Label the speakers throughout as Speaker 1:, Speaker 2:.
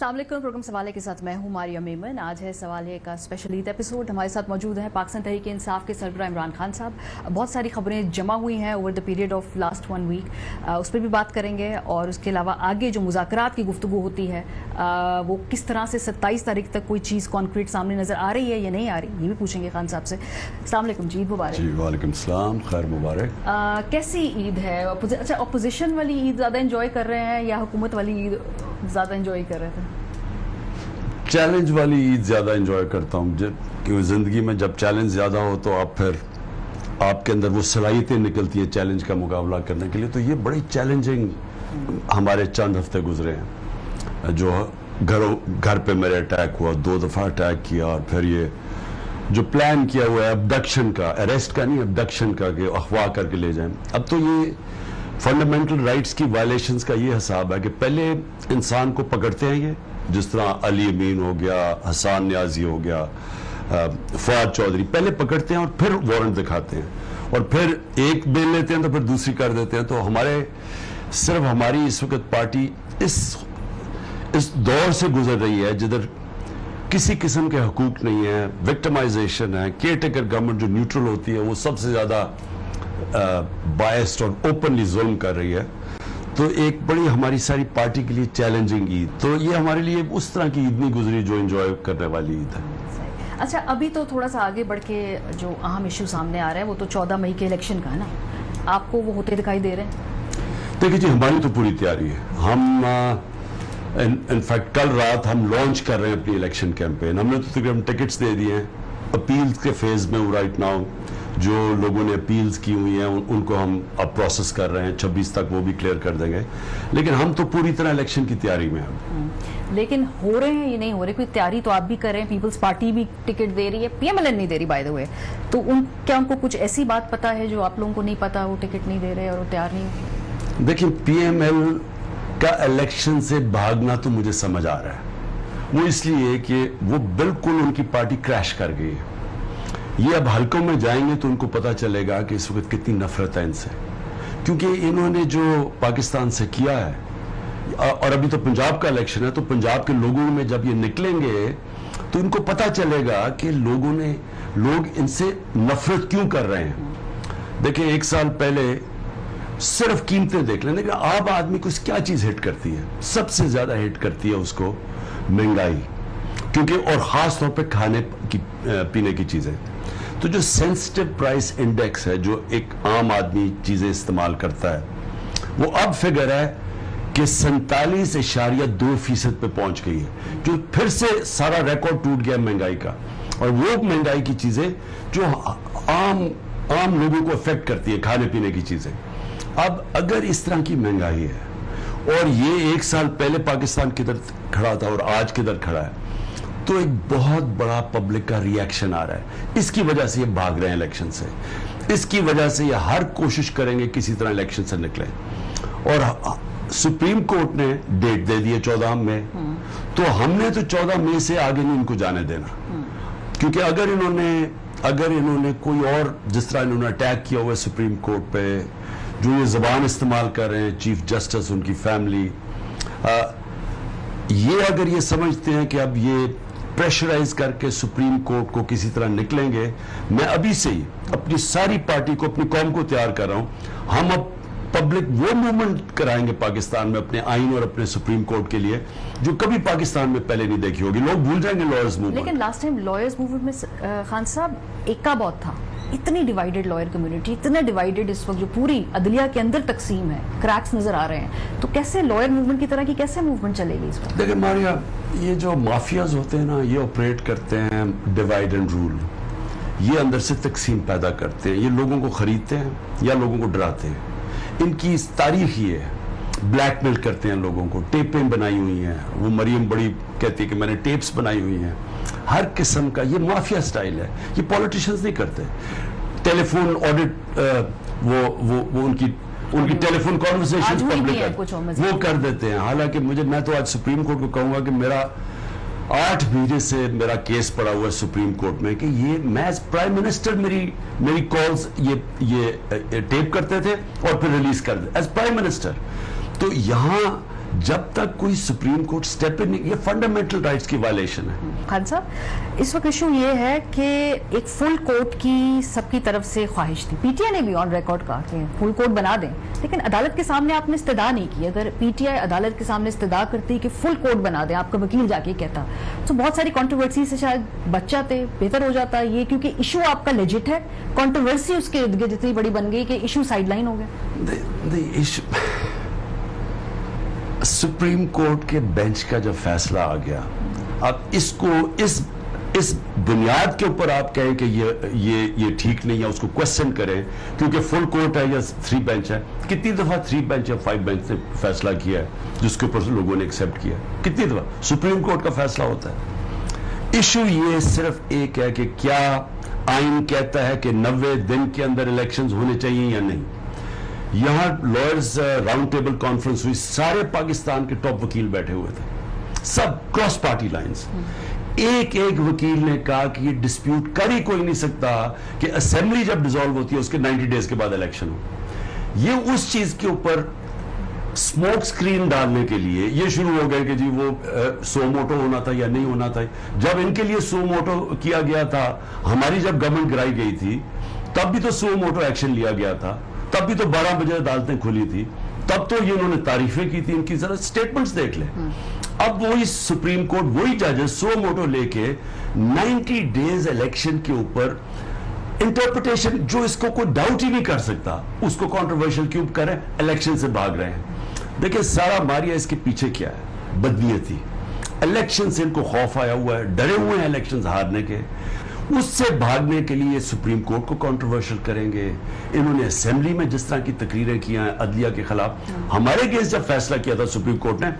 Speaker 1: अस्सलाम वालेकुम। प्रोग्राम सवाल के साथ मैं हूं मारिया मेमन। आज है सवाल का स्पेशल ईद एपिसोड। हमारे साथ मौजूद हैं पाकिस्तान तहरीक इंसाफ के सरबराह इमरान खान साहब। बहुत सारी खबरें जमा हुई हैं over the period of last 1 week, उस पर भी बात करेंगे। और उसके अलावा आगे जो मुज़ाकरात की गुफ्तगू होती है वो किस तरह से 27 तारीख तक कोई चीज़ कॉन्क्रीट सामने नज़र आ रही है या नहीं आ रही, ये भी पूछेंगे खान साहब से। अस्सलाम वालेकुम जी, ईद मुबारक।
Speaker 2: जी वालेकुम सलाम, खैर मुबारक।
Speaker 1: कैसी ईद है? अच्छा, अपोजिशन वाली ईद ज़्यादा इंजॉय कर रहे हैं या हुकूमत वाली ईद ज़्यादा इंजॉय कर रहे थे?
Speaker 2: चैलेंज वाली ईद ज़्यादा इंजॉय करता हूँ, क्योंकि ज़िंदगी में जब चैलेंज ज़्यादा हो तो आप फिर आपके अंदर वो सलाहियतें निकलती है चैलेंज का मुकाबला करने के लिए। तो ये बड़ी चैलेंजिंग हमारे चंद हफ्ते गुजरे हैं। जो घर पे मेरे अटैक हुआ, 2 दफ़ा अटैक किया, और फिर ये जो प्लान किया हुआ है अबडक्शन का, अरेस्ट का नहीं, अबडक्शन का, कि अगवा करके ले जाएं। अब तो ये फंडामेंटल राइट्स की वायलेशंस का ये हिसाब है कि पहले इंसान को पकड़ते हैं, ये जिस तरह अली अमीन हो गया, हसन न्याजी हो गया, फवाद चौधरी, पहले पकड़ते हैं और फिर वारंट दिखाते हैं, और फिर एक बेल लेते हैं तो फिर दूसरी कर देते हैं। तो सिर्फ हमारी इस वक्त पार्टी इस दौर से गुजर रही है जिधर किसी किस्म के हकूक नहीं है, विक्टिमाइजेशन है, केयर टेकर गवर्नमेंट जो न्यूट्रल होती है वो सबसे ज्यादा बायस्ड और ओपनली जुल्म कर रही है। तो एक बड़ी हमारी सारी पार्टी के लिए चैलेंजिंग ईद, तो ये हमारे लिए उस तरह की ईद नहीं गुजरी जो एंजॉय करने वाली ईद है।
Speaker 1: अच्छा, अभी तो थोड़ा सा आगे बढ़ के जो अहम इशू सामने आ रहा है वो तो 14 मई के इलेक्शन का है ना, आपको वो होते दिखाई दे रहे हैं?
Speaker 2: देखिए जी, हमारी तो पूरी तैयारी है। हम इनफैक्ट कल रात हम लॉन्च कर रहे हैं अपनी इलेक्शन कैंपेन। हमने तो तकरीबन टिकट्स दे दिए हैं, अपील्स के फेज में राइट नाउ। जो लोगों ने अपील्स की हुई हैं उनको हम अब प्रोसेस कर रहे हैं, 26 तक वो भी क्लियर कर देंगे। लेकिन हम तो पूरी तरह इलेक्शन की तैयारी में हैं।
Speaker 1: लेकिन हो रहे हैं ये नहीं हो रहे? कोई तैयारी तो आप भी कर रहे हैं, पीपल्स पार्टी भी टिकट दे रही है, पीएमएल नहीं दे रही बाय द वे। तो क्या उनको कुछ ऐसी बात पता है जो आप लोगों को नहीं पता, वो टिकट नहीं दे रहे और वो तैयार नहीं?
Speaker 2: देखिए, पीएमएल का इलेक्शन से भागना तो मुझे समझ आ रहा है। वो इसलिए कि वो बिल्कुल उनकी पार्टी क्रैश कर गई है। ये अब हलकों में जाएंगे तो उनको पता चलेगा कि इस वक्त कितनी नफरत है इनसे, क्योंकि इन्होंने जो पाकिस्तान से किया है। और अभी तो पंजाब का इलेक्शन है, तो पंजाब के लोगों में जब ये निकलेंगे तो इनको पता चलेगा कि लोग इनसे नफरत क्यों कर रहे हैं। देखिए, 1 साल पहले सिर्फ कीमतें देख लें, लेकिन आम आदमी को क्या चीज हिट करती है? सबसे ज्यादा हिट करती है उसको महंगाई, क्योंकि और खास तौर पे खाने की पीने की चीजें। तो जो सेंसिटिव प्राइस इंडेक्स है, जो एक आम आदमी चीजें इस्तेमाल करता है, वो अब फिगर है कि 47.2% पे पहुंच गई है, जो फिर से सारा रिकॉर्ड टूट गया महंगाई का। और वो महंगाई की चीजें जो आम लोगों को अफेक्ट करती है, खाने पीने की चीजें। अब अगर इस तरह की महंगाई है और ये 1 साल पहले पाकिस्तान किधर खड़ा था और आज किधर खड़ा है, तो एक बहुत बड़ा पब्लिक का रिएक्शन आ रहा है। इसकी वजह से ये भाग रहे हैं इलेक्शन से, इसकी वजह से ये हर कोशिश करेंगे किसी तरह इलेक्शन से निकले। और सुप्रीम कोर्ट ने डेट दे दी है 14 मई, तो हमने तो 14 मई से आगे नहीं इनको जाने देना, क्योंकि अगर इन्होंने कोई और, जिस तरह इन्होंने अटैक किया हुआ है सुप्रीम कोर्ट पे, जो ये जबान इस्तेमाल कर रहे हैं चीफ जस्टिस, उनकी फैमिली, ये अगर ये समझते हैं कि अब ये प्रेशराइज करके सुप्रीम कोर्ट को किसी तरह निकलेंगे, मैं अभी से ही अपनी सारी पार्टी को, अपनी कौम को तैयार कर रहा हूं। हम अब पब्लिक वो मूवमेंट कराएंगे पाकिस्तान में अपने आइन और अपने सुप्रीम कोर्ट के लिए, जो कभी पाकिस्तान में पहले नहीं देखी होगी। लोग भूल जाएंगे लॉयर्स मूवमेंट।
Speaker 1: लेकिन लास्ट टाइम लॉयर्स मूवमेंट में खान साहब एका बहुत था, इतनी डिवाइडेड लॉयर कम्युनिटी, इतना डिवाइडेड इस वक्त जो पूरी अदलिया के अंदर तकसीम है, क्रैक्स नजर आ रहे हैं। तो कैसे लॉयर मूवमेंट की तरह की कैसे मूवमेंट चलेगी इस वक्त?
Speaker 2: देखिए मारिया, ये जो माफियाज होते हैं ना, ये ऑपरेट करते हैं डिवाइड एंड रूल। ये अंदर से तकसीम पैदा करते हैं, ये लोगों को खरीदते हैं या लोगों को डराते हैं। इनकी तारीख ये है, ब्लैकमेल करते हैं लोगों को। टेपें बनाई हुई हैं, वो मरियम बड़ी कहती है कि मैंने टेप्स बनाई हुई हैं। हर किस्म का ये माफिया स्टाइल है, ये पॉलिटिशियंस नहीं करते। टेलीफोन ऑडिट, वो उनकी टेलीफोन कॉन्वर्सेशन पब्लिक वो कर देते हैं। हालांकि मैं तो आज सुप्रीम कोर्ट को कहूंगा कि मेरा 8 महीने से मेरा केस पड़ा हुआ है सुप्रीम कोर्ट में कि ये मैं एज प्राइम मिनिस्टर मेरी कॉल्स ये टेप करते थे और फिर रिलीज कर दे एज प्राइम मिनिस्टर। तो यहाँ जब तक कोई सुप्रीम कोर्ट स्टेप इन नहीं, ये फंडामेंटल राइट्स की वायलेशन है।
Speaker 1: खान साहब, इस वक्त इशू ये है कि एक फुल कोर्ट की सबकी तरफ से ख्वाहिश थी, पीटीआई ने भी ऑन रिकॉर्ड कहा कि फुल कोर्ट बना दें, लेकिन अदालत के सामने आपने इस्तदा नहीं की। अगर पीटीआई अदालत के सामने इस्तदा करती कि फुल कोर्ट बना दें, आपका वकील जाके कहता, तो बहुत सारी कंट्रोवर्सी से शायद बच जाते, बेहतर हो जाता ये, क्योंकि इशू आपका लेजिट है, कंट्रोवर्सी उसके इर्द गिर्द इतनी बड़ी बन गई कि इशू साइडलाइन हो गया।
Speaker 2: सुप्रीम कोर्ट के बेंच का जब फैसला आ गया, अब इसको इस बुनियाद के ऊपर आप कहें कि ये ठीक नहीं है, उसको क्वेश्चन करें, क्योंकि फुल कोर्ट है या 3 बेंच है। कितनी दफा 3 बेंच या 5 बेंच ने फैसला किया है जिसके ऊपर लोगों ने एक्सेप्ट किया? कितनी दफा सुप्रीम कोर्ट का फैसला होता है। इशू ये सिर्फ एक है कि क्या आइन कहता है कि 90 दिन के अंदर इलेक्शंस होने चाहिए या नहीं। यहां लॉयर्स राउंड टेबल कॉन्फ्रेंस हुई, सारे पाकिस्तान के टॉप वकील बैठे हुए थे, सब क्रॉस पार्टी लाइंस। एक वकील ने कहा कि ये डिस्प्यूट कर ही कोई नहीं सकता कि असेंबली जब डिसॉल्व होती है उसके 90 डेज के बाद इलेक्शन हो। ये उस चीज के ऊपर स्मोक स्क्रीन डालने के लिए ये शुरू हो गए कि जी वो सो मोटो होना था या नहीं होना था। जब इनके लिए सो मोटो किया गया था, हमारी जब गवर्नमेंट गिराई गई थी, तब भी तो सो मोटो एक्शन लिया गया था, तब भी तो 12 बजे अदालतें खुली थी, तब तो ये उन्होंने तारीफें की थी, इनकी जरा स्टेटमेंट्स देख ले। अब वही सुप्रीम कोर्ट, वही जजेस सो मोटो लेके 90 डेज इलेक्शन के ऊपर इंटरप्रिटेशन, जो इसको कोई डाउट ही नहीं कर सकता, उसको कंट्रोवर्शियल क्यों करें, इलेक्शन से भाग रहे हैं। देखिए सारा मारिया इसके पीछे क्या है, बदनीयती। इलेक्शन से इनको खौफ आया हुआ है, डरे हुए हैं इलेक्शन हारने के, उससे भागने के लिए सुप्रीम कोर्ट को कंट्रोवर्शियल करेंगे। इन्होंने असेंबली में जिस तरह की तकरीरें की हैं अदलिया के खिलाफ, हमारे केस जब फैसला किया था सुप्रीम कोर्ट ने,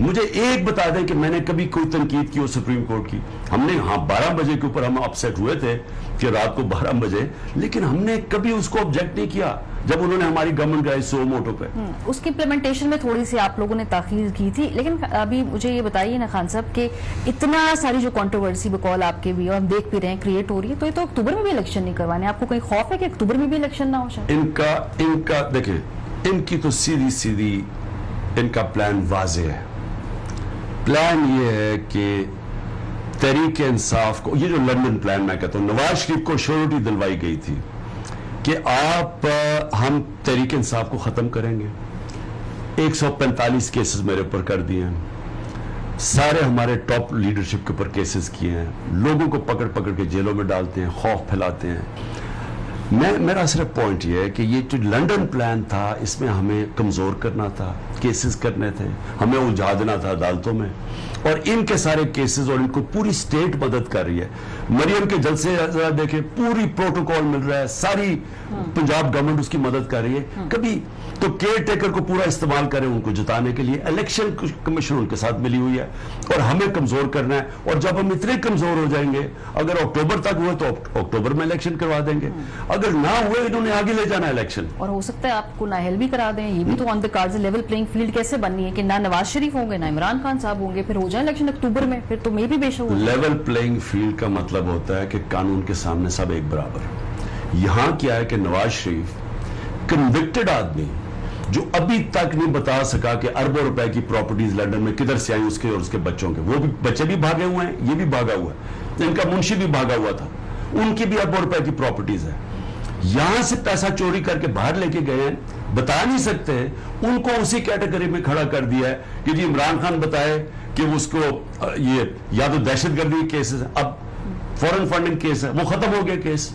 Speaker 2: मुझे एक बता दें कि मैंने कभी कोई तनकीद की हो सुप्रीम कोर्ट की। हमने 12 बजे के ऊपर हम अपसेट हुए थे कि रात को 12 बजे, लेकिन हमने कभी उसको ऑब्जेक्ट नहीं किया जब उन्होंने हमारी गवर्नमेंट गई सो मोटो पे।
Speaker 1: उसकी इम्प्लीमेंटेशन में थोड़ी सी आप लोगों ने ताखीर की थी, लेकिन अभी मुझे ये बताइए ना खान साहब कि इतना सारी जो कंट्रोवर्सी बकौल आपके भी और हम देख भी रहे हैं क्रिएट हो रही है, तो ये तो अक्टूबर में भी इलेक्शन नहीं करवाने, आपको कोई खौफ है कि अक्टूबर में भी इलेक्शन ना हो? शायद
Speaker 2: इनका देखिए, इनकी तो सीधी इनका प्लान वाज़ेह है। प्लान ये है कि तहरीक इंसाफ को, ये जो लंदन प्लान मैं कहता हूं, नवाज शरीफ को श्योरिटी दिलवाई गई थी कि हम तहरीक इंसाफ को खत्म करेंगे। 145 केसेस मेरे ऊपर कर दिए हैं, सारे हमारे टॉप लीडरशिप के ऊपर केसेस किए हैं, लोगों को पकड़ के जेलों में डालते हैं, खौफ फैलाते हैं। मेरा सिर्फ पॉइंट ये है कि ये जो लंदन प्लान था, इसमें हमें कमजोर करना था, केसेस करने थे, हमें उलझा देना था अदालतों में, और इनके सारे केसेस, और इनको पूरी स्टेट मदद कर रही है। मरियम के जलसे जरा देखें, पूरी प्रोटोकॉल मिल रहा है, सारी पंजाब गवर्नमेंट उसकी मदद कर रही है। कभी तो केयर टेकर को पूरा इस्तेमाल करें उनको जिताने के लिए, इलेक्शन कमीशन उनके साथ मिली हुई है, और हमें कमजोर करना है। और जब हम इतने कमजोर हो जाएंगे, अगर अक्टूबर तक हुए तो अक्टूबर में इलेक्शन करवा देंगे, अगर ना हुए इन्होंने आगे ले जाना इलेक्शन,
Speaker 1: और हो सकता है आपको नाअहल भी करा दें। ये भी तो on the cards. Level playing field कैसे बननी है कि ना नवाज शरीफ होंगे ना इमरान खान साहब होंगे, फिर हो जाए इलेक्शन अक्टूबर में, फिर तो मे भी बेशक।
Speaker 2: लेवल प्लेइंग फील्ड का मतलब होता है कि कानून के सामने सब एक बराबर। यहां क्या है कि नवाज शरीफ कन्विक्टेड आदमी जो अभी तक नहीं बता सका कि अरबों रुपए की प्रॉपर्टीज लंदन में किधर से आई उसके और उसके बच्चों के, वो भी बच्चे भी भागे हुए हैं, ये भी भागा हुआ है, इनका मुंशी भी भागा हुआ था, उनकी भी अरबों रुपए की प्रॉपर्टीज है। यहां से पैसा चोरी करके बाहर लेके गए हैं, बता नहीं सकते, उनको उसी कैटेगरी में खड़ा कर दिया है कि जी इमरान खान बताए कि उसको ये या तो दहशतगर्दी केसेस, अब फॉरेन फंडिंग केस है, वो खत्म हो गया case.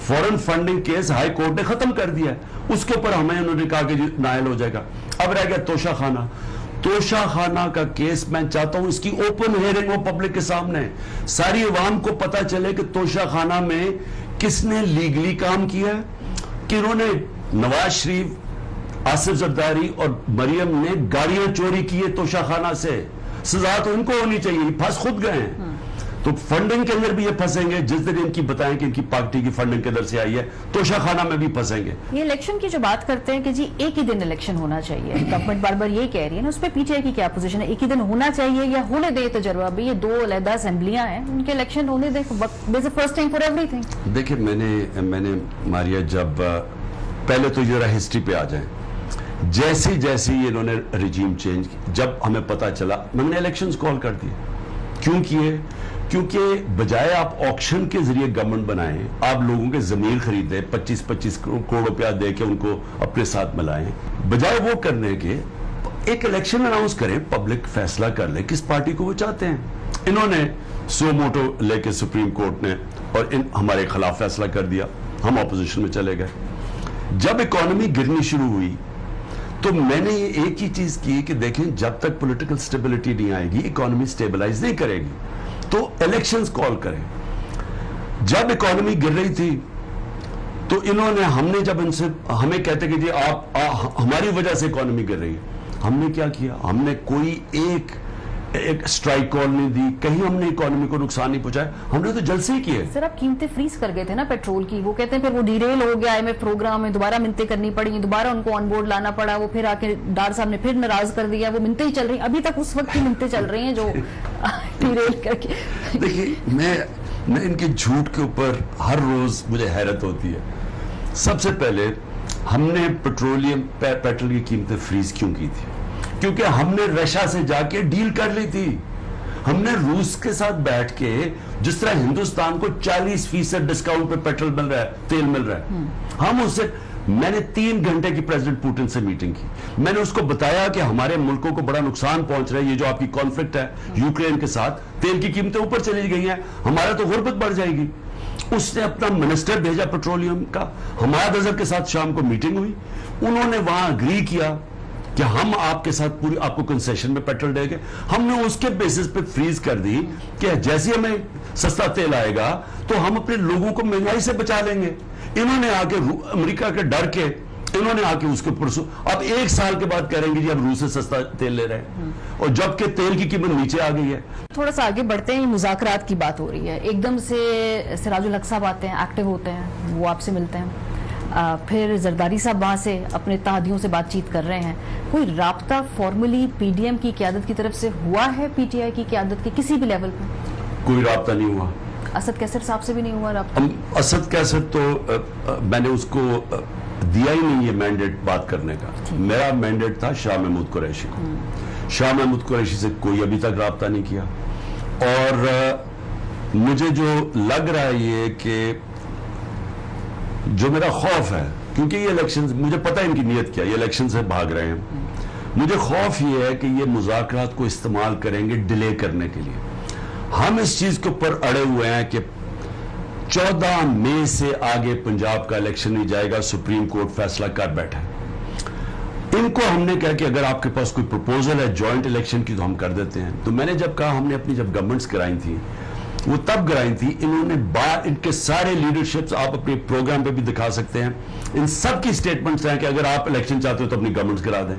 Speaker 2: Foreign funding case high court ने खत्म कर दिया, उसके ऊपर हमें उन्होंने कहा कि नायल हो जाएगा। अब रह गया तोशा खाना का केस। मैं चाहता हूं इसकी ओपन हियरिंग हो पब्लिक के सामने, सारी अवाम को पता चले कि तोशा खाना में किसने लीगली काम किया, कि उन्होंने नवाज शरीफ, आसिफ जरदारी और मरियम ने गाड़ियां चोरी की है तोशा खाना से, सजा तो इनको होनी चाहिए, फंस खुद गए हैं। तो फंडिंग के अंदर भी ये फंसेंगे, जिस दिन इनकी बताएं कि इनकी पार्टी की फंडिंग किधर से आई है, तोशा खाना में भी फंसेंगे।
Speaker 1: ये इलेक्शन की जो बात करते हैं कि जी एक ही दिन इलेक्शन होना चाहिए, गवर्नमेंट बार बार ये कह रही है ना, उस पर पीटीआई की क्या पोजीशन है? एक ही दिन होना चाहिए या होने दे तजर्बा भी? ये 2 अलग असेंबलियां हैं, उनके इलेक्शन होने दे, फर्स्ट टाइम फॉर एवरीथिंग।
Speaker 2: देखिए मैंने मारिया, जब पहले तो जरा हिस्ट्री पे आ जाए, जैसे जैसे ही इन्होंने रिजीम चेंज, जब हमें पता चला, मैंने इलेक्शंस कॉल कर दिए. क्यों किए? क्योंकि बजाय आप ऑक्शन के जरिए गवर्नमेंट बनाएं, आप लोगों के जमीर खरीदें, 25-25 करोड़ रुपया दे के उनको अपने साथ मिलाएं, बजाय वो करने के एक इलेक्शन अनाउंस करें, पब्लिक फैसला कर ले किस पार्टी को वो चाहते हैं. इन्होंने सो मोटो लेके सुप्रीम कोर्ट ने और हमारे खिलाफ फैसला कर दिया, हम ऑपोजिशन में चले गए. जब इकोनॉमी गिरनी शुरू हुई तो मैंने ये एक ही चीज की कि देखें, जब तक पॉलिटिकल स्टेबिलिटी नहीं आएगी इकोनॉमी स्टेबलाइज नहीं करेगी, तो इलेक्शंस कॉल करें. जब इकोनॉमी गिर रही थी तो इन्होंने, हमने जब इनसे, हमें कहते कि जी आप हमारी वजह से इकोनॉमी गिर रही है, हमने क्या किया? हमने कोई एक स्ट्राइक कॉल नहीं दी, कहीं हमने इकोनॉमी को नुकसान नहीं पहुंचाया, हमने तो जलसे ही किए.
Speaker 1: सर आप कीमतें फ्रीज कर गए थे ना पेट्रोल की, वो कहते हैं फिर वो डिरेल हो गया IMF प्रोग्राम में, दोबारा मिन्तें करनी पड़ी, दोबारा उनको ऑन बोर्ड लाना पड़ा, वो फिर आके डार साहब ने फिर नाराज कर दिया, वो मिन्तें ही चल रही, अभी तक उस वक्त की मिन्तें चल रही हैं जो डिरेल करके.
Speaker 2: देखिए, मैं इनके झूठ के ऊपर हर रोज मुझे हैरत होती है. सबसे पहले हमने पेट्रोल की कीमतें फ्रीज क्यों की थी? क्योंकि हमने रशिया से जाके डील कर ली थी. हमने रूस के साथ बैठ के, जिस तरह हिंदुस्तान को 40% डिस्काउंट पे पेट्रोल मिल रहा है, तेल मिल रहा है, हम उससे, मैंने 3 घंटे की प्रेसिडेंट पुतिन से मीटिंग की. मैंने उसको बताया कि हमारे मुल्कों को बड़ा नुकसान पहुंच रहा है, ये जो आपकी कॉन्फ्लिक्ट है यूक्रेन के साथ, तेल की कीमतें ऊपर चली गई हैं, हमारा तो गुर्बत बढ़ जाएगी. उसने अपना मिनिस्टर भेजा पेट्रोलियम का, हमाद अजहर के साथ शाम को मीटिंग हुई, उन्होंने वहां अग्री किया कि हम आपके साथ पूरी आपको कंसेशन में पेट्रोल देंगे. हमने उसके बेसिस पे फ्रीज कर दी कि जैसे हमें सस्ता तेल आएगा तो हम अपने लोगों को महंगाई से बचा लेंगे. इन्होंने आके अमेरिका के डर के, इन्होंने आके उसके परसों, अब 1 साल के बाद करेंगे जी हम रूस से सस्ता तेल ले रहे हैं, और जबकि तेल की कीमत नीचे आ गई है.
Speaker 1: थोड़ा सा आगे बढ़ते हैं, मुज़ाकरात की बात हो रही है, एकदम से सिराजुल हक साहब आते हैं, एक्टिव होते हैं, वो आपसे मिलते हैं, फिर जरदारी साहब वहाँ से अपने तहदियों से बातचीत कर रहे हैं. कोई राब्ता फॉर्मली PDM की क़यादत की तरफ से हुआ है PTI की क़यादत के किसी भी लेवल पर?
Speaker 2: कोई राब्ता नहीं हुआ.
Speaker 1: असद कैसर साहब से भी नहीं हुआ राब्ता?
Speaker 2: असद कैसर तो मैंने उसको दिया ही नहीं ये मैंडेट बात करने का. मेरा मैंडेट था शाह महमूद कुरैशी को. शाह महमूद कुरैशी से कोई अभी तक राब्ता नहीं किया. और मुझे जो लग रहा है ये कि जो मेरा खौफ है, क्योंकि ये इलेक्शन, मुझे पता है इनकी नीयत क्या है, ये इलेक्शन से भाग रहे हैं, मुझे खौफ ये है कि ये मुज़ाकरात को इस्तेमाल करेंगे डिले करने के लिए. हम इस चीज के ऊपर अड़े हुए हैं कि 14 मई से आगे पंजाब का इलेक्शन नहीं जाएगा, सुप्रीम कोर्ट फैसला कर बैठा है. इनको हमने कहा कि अगर आपके पास कोई प्रपोजल है जॉइंट इलेक्शन की तो हम कर देते हैं. तो मैंने जब कहा, हमने अपनी जब गवर्नमेंट्स कराई थी वो तब कराई थी, इन्होंने इनके सारे लीडरशिप्स आप अपने प्रोग्राम पे भी दिखा सकते हैं, इन सब की स्टेटमेंट्स हैं कि अगर आप इलेक्शन चाहते हो तो अपनी गवर्नमेंट्स करा दें.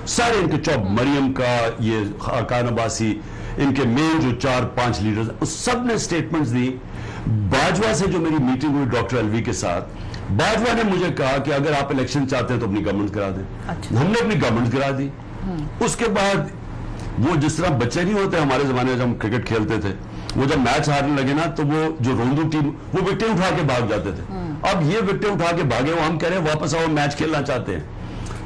Speaker 2: सारे इनके चौब, मरियम का, ये खान अब्बासी, इनके मेन जो 4-5 लीडर्स, उस सब ने स्टेटमेंट्स दी. बाजवा से जो मेरी मीटिंग हुई डॉक्टर अलवी के साथ, बाजवा ने मुझे कहा कि अगर आप इलेक्शन चाहते हैं तो अपनी गवर्नमेंट करा दें. अच्छा. हमने अपनी गवर्नमेंट करा दी. उसके बाद वो जिस तरह बच्चे नहीं होते हमारे जमाने में जब हम क्रिकेट खेलते थे, वो जब मैच हारने लगे ना तो वो जो रोंदू टीम, वो विकेटें उठा के भाग जाते थे. अब ये विकेटें उठा के भागे, वो हम कह रहे हैं वापस आओ मैच खेलना चाहते हैं,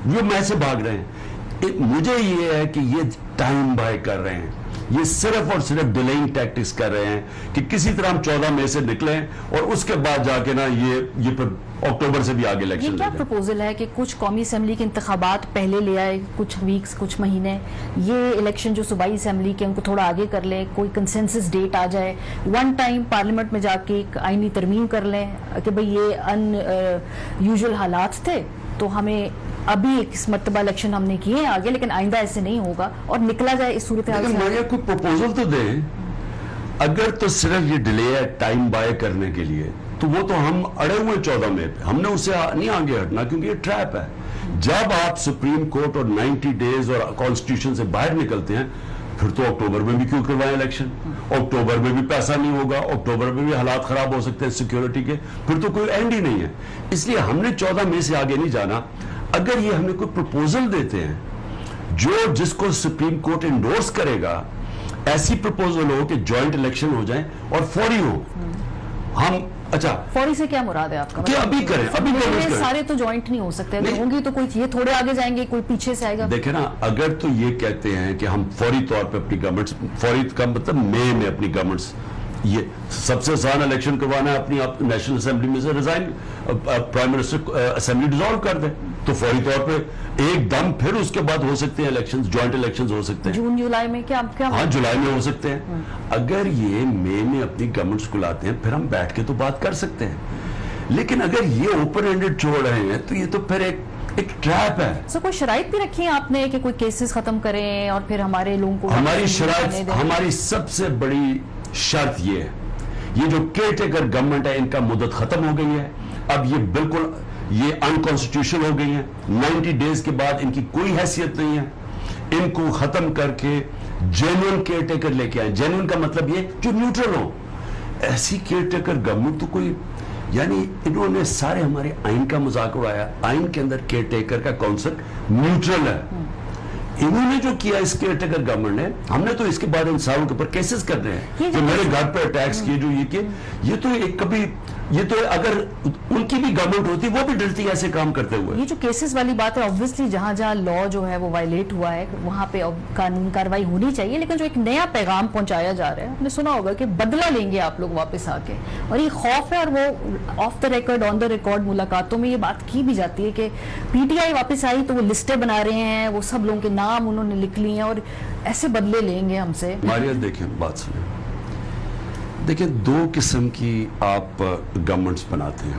Speaker 2: वो मैच से भाग रहे हैं. मुझे ये है कि ये टाइम बाय कर रहे हैं, ये सिर्फ और सिर्फ डिलेइंग टैक्टिक्स कर रहे हैं कि किसी तरह हम 14 मई से निकलें और उसके बाद जाके ना ये फिर अक्टूबर से भी आगे इलेक्शन.
Speaker 1: ये क्या प्रपोजल है कि कुछ कौमी असेंबली के इंतखाबात पहले ले आए, कुछ वीक्स, कुछ महीने, ये इलेक्शन जो सूबाई असेंबली के उनको थोड़ा आगे कर लें, कोई कंसेंसस डेट आ जाए, वन टाइम पार्लियामेंट में जाके एक आईनी तरमीम कर लें कि भाई ये अनयूजुअल हालात थे तो हमें अभी इस मर्तबा इलेक्शन हमने किए आगे, लेकिन आइंदा ऐसे नहीं होगा, और निकला जाए इस सूरत हाल से.
Speaker 2: कोई प्रपोजल तो दें. अगर तो सिर्फ ये डिले है टाइम बाय करने के लिए, तो वो तो हम अड़े हुए 14 मई पे, हमने उससे नहीं आगे हटना, क्योंकि ये ट्रैप है. जब आप सुप्रीम कोर्ट और 90 डेज और कॉन्स्टिट्यूशन से बाहर निकलते हैं, फिर तो अक्टूबर में भी क्यों करवाएं इलेक्शन? अक्टूबर में भी पैसा नहीं होगा, अक्टूबर में भी हालात खराब हो सकते हैं सिक्योरिटी के, फिर तो कोई एंड ही नहीं है. इसलिए हमने 14 मई से आगे नहीं जाना. अगर ये हमें कोई प्रपोजल देते हैं जो जिसको सुप्रीम कोर्ट इंडोर्स करेगा, ऐसी प्रपोजल हो कि जॉइंट इलेक्शन हो जाए और फौरी हो, اچھا
Speaker 1: فوری سے کیا مراد ہے آپ کا؟
Speaker 2: کہ ابھی کریں، ابھی کریں.
Speaker 1: سارے تو جوائنٹ نہیں ہو سکتے، اگر ہوں گی تو کوئی یہ تھوڑے آگے جائیں گے، کوئی پیچھے سے آئے گا.
Speaker 2: دیکھیں نا، اگر تو یہ کہتے ہیں کہ ہم فوری طور پہ اپنی گورنمنٹس، فوری کا مطلب مئی میں اپنی گورنمنٹس، یہ سب سے آسان الیکشن کروانا ہے اپنی نیشنل اسمبلی میں سے resign, prime minister assembly dissolve کر دیں تو فوری طور پہ ایک دم پھر اس کے بعد ہو سکتے ہیں الیکشنز، جوائنٹ الیکشنز ہو سکتے ہیں
Speaker 1: جون جولائی میں. کیا
Speaker 2: ہاں جولائی میں ہو سکتے ہیں. اگر یہ مئی میں اپنی گورنمنٹس کو لاتے ہیں پھر ہم بیٹھ کے تو بات کر سکتے ہیں. لیکن اگر یہ اوپن ہینڈڈ چھوڑ رہے ہیں تو یہ تو پھر ایک ٹریپ ہے.
Speaker 1: سو کوئی شرائط بھی رکھی ہیں آپ نے کہ کوئی کیسز ختم کریں اور پھر ہمارے لوگوں کو؟
Speaker 2: ہماری شرائط، ہماری سب سے بڑی شرط یہ ہے، یہ جو کیئر ٹیکر گورنمنٹ ہے ان کا مدت ختم ہو گئی ہے. اب یہ بالکل یہ انکانسٹیٹیوشنل ہو گئی ہیں. 90 ڈیز کے بعد ان کی کوئی حیثیت نہیں ہے. ان کو ختم کر کے جینوئن کیئر ٹیکر لے کے آئیں. جینوئن کا مطلب یہ جو نیوٹرل ہو. ایسی کیئر ٹیکر گورنمنٹ تو کوئی، یعنی انہوں نے سارے ہمارے آئین کا مذاق اڑایا. آئین کے اندر کیئر ٹیکر کا کانسیپٹ نیوٹرل ہے. انہوں نے جو کیا اس کیئر ٹیکر گورنمنٹ نے، ہم نے تو اس کے بعد انسانوں کے اوپر کیسز کر رہے ہیں کہ میرے گھر پہ اٹیکس کیے، جو یہ کہ یہ تو ایک کبھی، یہ تو اگر ان کی بھی گورنمنٹ ہوتی وہ بھی ڈرتی ایسے کام کرتے ہوئے.
Speaker 1: یہ جو کیسز والی بات ہے، obviously جہاں جہاں لا جو ہے وہ وائلیٹ ہوا ہے وہاں پہ قانون کاروائی ہونی چاہیے. لیکن جو ایک نیا پیغام پہنچایا جا رہا ہے، آپ نے سنا ہوگا کہ بدلہ لیں گے آپ لوگ واپس آ کے، اور یہ خوف ہے. اور وہ off the record, on the record ملاقاتوں میں یہ بات کی بھی جاتی ہے کہ پی ٹی آئی واپس آئی تو وہ لسٹیں بنا رہے ہیں، وہ سب لوگوں کے نام انہوں نے لکھ لیے ہیں اور ایسے بدلے لیں گے ہم سے.
Speaker 2: ماریا دیکھیں، بات سنیں، دیکھیں دو قسم کی آپ گورنمنٹس بناتے ہیں.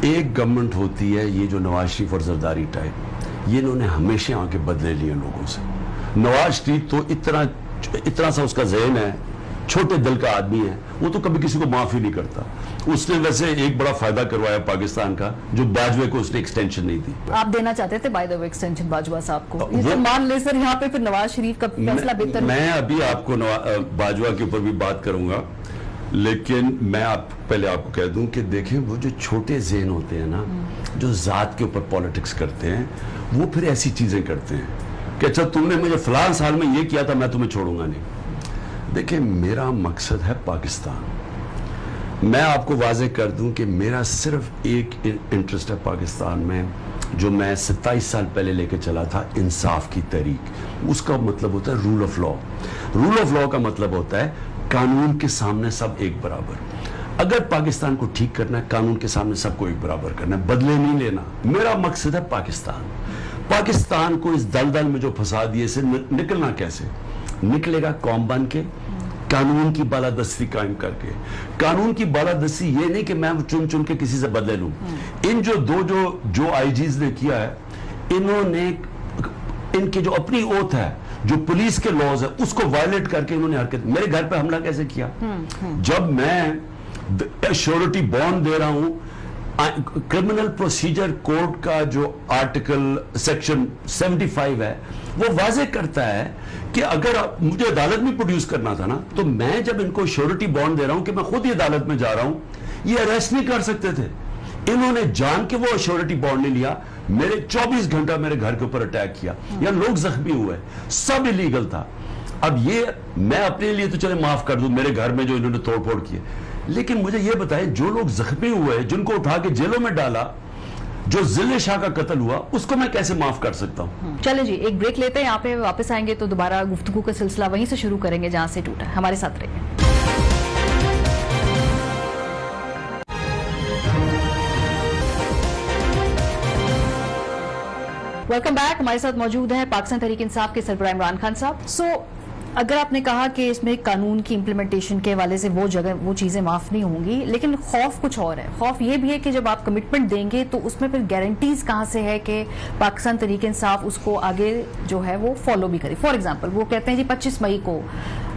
Speaker 2: ایک گورنمنٹ ہوتی ہے یہ جو نواز شریف اور زرداری ٹائپ، یہ انہوں نے ہمیشہ آ کے بدلے لیے لوگوں سے. نواز شریف تو اتنا سا اس کا ذہن ہے، چھوٹے دل کا آدمی ہے، وہ تو کبھی کسی کو معاف ہی نہیں کرتا. اس نے ویسے ایک بڑا فائدہ کروایا پاکستان کا، جو باجوے کو اس نے ایکسٹینشن نہیں دی.
Speaker 1: آپ دینا چاہتے تھے by the way extension Bajwa صاحب کو؟ یہ تو مان لے سر، یہاں پہ پھر نواز شریف کا فیصلہ بہتر.
Speaker 2: میں ابھی آپ کو باجوہ کے اوپر بھی بات کروں گا، لیکن میں پہلے آپ کو کہہ دوں کہ دیکھیں وہ جو چھوٹے ذہن ہوتے ہیں نا، جو ذات کے اوپر پالیٹکس کرتے ہیں، وہ پھر ایسی چیزیں کرتے ہیں کہ اچھا تم نے مجھے فلاں سال میں یہ کیا تھا، میں تمہیں چھوڑوں گا نہیں. دیکھیں میرا مقصد ہے پاکستان. میں آپ کو واضح کر دوں کہ میرا صرف ایک انٹرسٹ ہے پاکستان میں، جو میں 27 سال پہلے لے کے چلا تھا، انصاف کی تحریک. اس کا مطلب ہوتا ہے rule of law. Rule of law کا مطلب ہوتا ہے قانون کے سامنے سب ایک برابر. اگر پاکستان کو ٹھیک کرنا ہے، قانون کے سامنے سب کو ایک برابر کرنا ہے، بدلے نہیں لینا. میرا مقصد ہے پاکستان. پاکستان کو اس دلدل میں جو پھنسا دیے سے نکلنا کیسے نکلے گا؟ قوم بن کے، قانون کی بالادستی قائم کر کے. قانون کی بالادستی یہ نہیں کہ میں چن کے کسی سے بدلے لوں. ان جو آئی جیز نے کیا ہے، انہوں نے ان کے جو اپنی اوتھ ہے، جو پولیس کے لاز ہے، اس کو وائلیٹ کر کے انہوں نے حرکت. میرے گھر پہ حملہ کیسے کیا؟ جب میں شیورٹی بانڈ دے رہا ہوں، کرمنل پروسیجر کوڈ کا جو آرٹیکل سیکشن 75 ہے، وہ واضح کرتا ہے کہ اگر مجھے عدالت میں پروڈیوس کرنا تھا نا، تو میں جب ان کو شیورٹی بانڈ دے رہا ہوں کہ میں خود ہی عدالت میں جا رہا ہوں، یہ اریسٹ نہیں کر سکتے تھے. انہوں نے جان کے وہ شیورٹی بانڈ نہیں لیا، میرے 24 گھنٹہ میرے گھر کے اوپر اٹیک کیا، یا لوگ زخمی ہوئے، سب الیگل تھا. اب یہ میں اپنے لیے تو چلے معاف کر دوں میرے گھر میں جو انہوں نے توڑ پھوڑ کیے، لیکن مجھے یہ بتائیں جو لوگ زخمی ہوئے، جن کو اٹھا کے جیلوں میں ڈالا، جو ذل شاہ کا قتل ہوا، اس کو میں کیسے معاف کر سکتا ہوں؟
Speaker 1: چلے جی ایک بریک لیتے ہیں، یہاں پہ واپس آئیں گے تو دوبارہ گفتگو کا سلسلہ وہیں سے شروع کریں گے جہاں سے ٹوٹا. ہمارے ساتھ رہیے. Welcome back. ہمارے ساتھ موجود ہیں پاکستان تحریک انصاف کے سربراہ عمران خان صاحب. سو اگر آپ نے کہا کہ اس میں قانون کی امپلیمنٹیشن کے حوالے سے وہ چیزیں معاف نہیں ہوں گی، لیکن خوف کچھ اور ہے. خوف یہ بھی ہے کہ جب آپ کمٹمنٹ دیں گے تو اس میں پھر گارنٹیز کہاں سے ہے کہ پاکستان تحریک انصاف اس کو آگے جو ہے وہ فالو بھی کرے. فار ایگزامپل وہ کہتے ہیں جی 25 مئی کو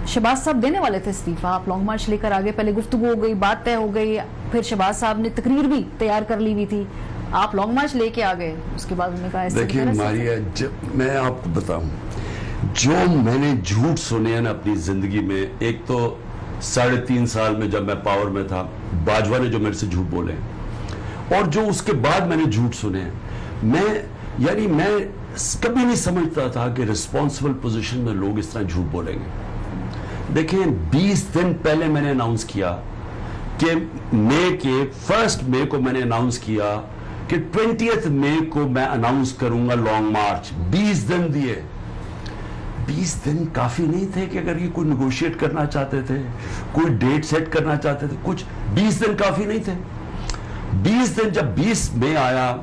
Speaker 1: شہباز صاحب دینے والے تھے استعفیٰ، آپ لانگ مارچ لے کر آگے، پہلے گفتگو ہو گئی، بات طے ہو گئی، پھر شہباز صاحب نے تقریر بھی تیار کر لی ہوئی تھی، آپ لانگ مارچ لے کے آگے، اس کے بعد انہوں نے کہا.
Speaker 2: دیکھیں ماریا، میں آپ کو بتاؤں جو میں نے جھوٹ سنے ہیں نا اپنی زندگی میں، ایک تو 3.5 سال میں جب میں پاور میں تھا، باجوہ نے جو میرے سے جھوٹ بولے، اور جو اس کے بعد میں نے جھوٹ سنے ہیں، میں کبھی نہیں سمجھتا تھا کہ ریسپانسبل پوزیشن میں لوگ اس طرح جھوٹ بولیں گے. دیکھیں 20 دن پہلے میں نے اناؤنس کیا کہ مئی کے 1 مئی کو میں نے اناؤنس کیا کہ 20 مئی کو میں اناؤنس کروں گا لانگ مارچ. 20 دن دیے. 20 دن کافی نہیں تھے کہ اگر یہ کوئی نیگوشیٹ کرنا چاہتے تھے, کوئی ڈیٹ سیٹ کرنا چاہتے تھے, کچھ 20 دن کافی نہیں تھے. 20 دن جب 20 مئی آیا,